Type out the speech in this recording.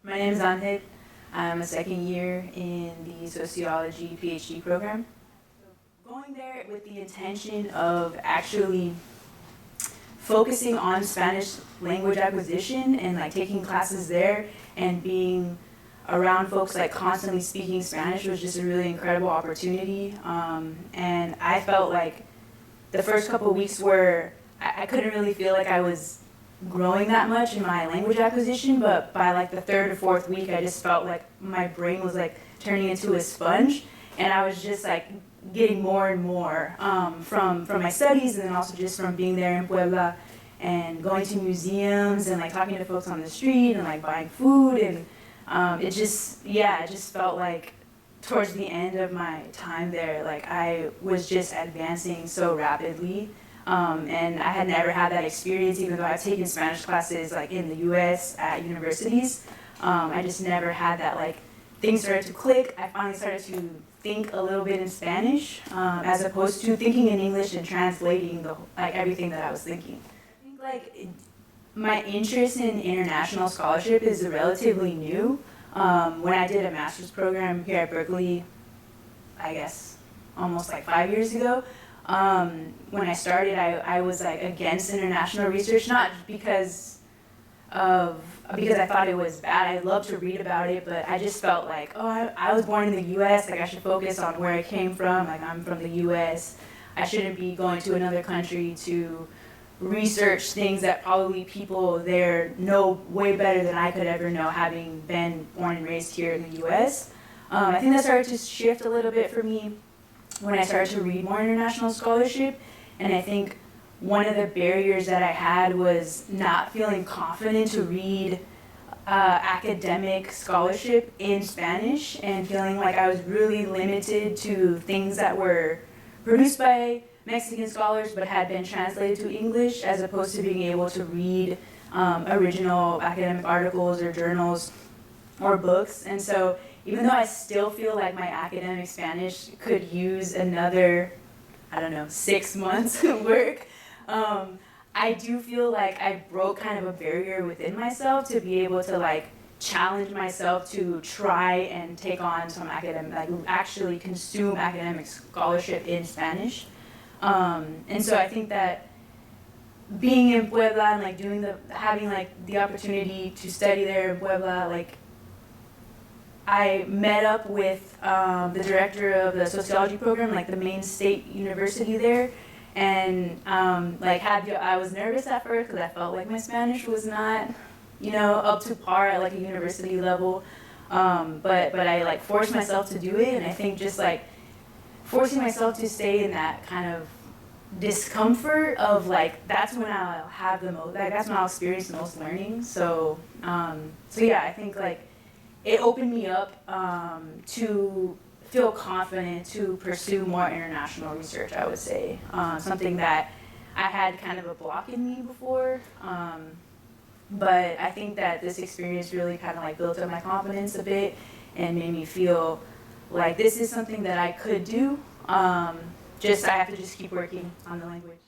My name is Ángel. I'm a second year in the sociology PhD program. Going there with the intention of actually focusing on Spanish language acquisition and like taking classes there and being around folks like constantly speaking Spanish was just a really incredible opportunity. And I felt like the first couple of weeks where I couldn't really feel like I was growing that much in my language acquisition, but by like the third or fourth week, I just felt like my brain was like turning into a sponge, and I was just like getting more and more from my studies, and then also just from being there in Puebla and going to museums and like talking to folks on the street and like buying food, and it just felt like towards the end of my time there, like I was just advancing so rapidly. And I had never had that experience, even though I've taken Spanish classes like in the US at universities. I just never had that, like, things started to click. I finally started to think a little bit in Spanish, as opposed to thinking in English and translating everything that I was thinking. I think like my interest in international scholarship is relatively new. When I did a master's program here at Berkeley, I guess almost like 5 years ago, when I started, I was like against international research, not because I thought it was bad. I loved to read about it, but I just felt like, oh, I was born in the U.S., like I should focus on where I came from. Like I'm from the U.S. I shouldn't be going to another country to research things that probably people there know way better than I could ever know, having been born and raised here in the U.S. I think that started to shift a little bit for me when I started to read more international scholarship, and I think one of the barriers that I had was not feeling confident to read academic scholarship in Spanish, and feeling like I was really limited to things that were produced by Mexican scholars but had been translated to English, as opposed to being able to read original academic articles or journals or books. And so even though I still feel like my academic Spanish could use another, 6 months of work, I do feel like I broke kind of a barrier within myself to be able to like challenge myself to try and take on some academic, like actually consume academic scholarship in Spanish. And so I think that being in Puebla and like having like the opportunity to study there in Puebla, like I met up with the director of the sociology program, like the main state university there, and I was nervous at first because I felt like my Spanish was not, up to par at like a university level, but I like forced myself to do it, and I think just like forcing myself to stay in that kind of discomfort of like that's when I'll have the most, like that's when I'll experience the most learning. So yeah, I think like it opened me up to feel confident to pursue more international research, I would say. Something that I had kind of a block in me before, but I think that this experience really kind of like built up my confidence a bit and made me feel like this is something that I could do. I have to just keep working on the language.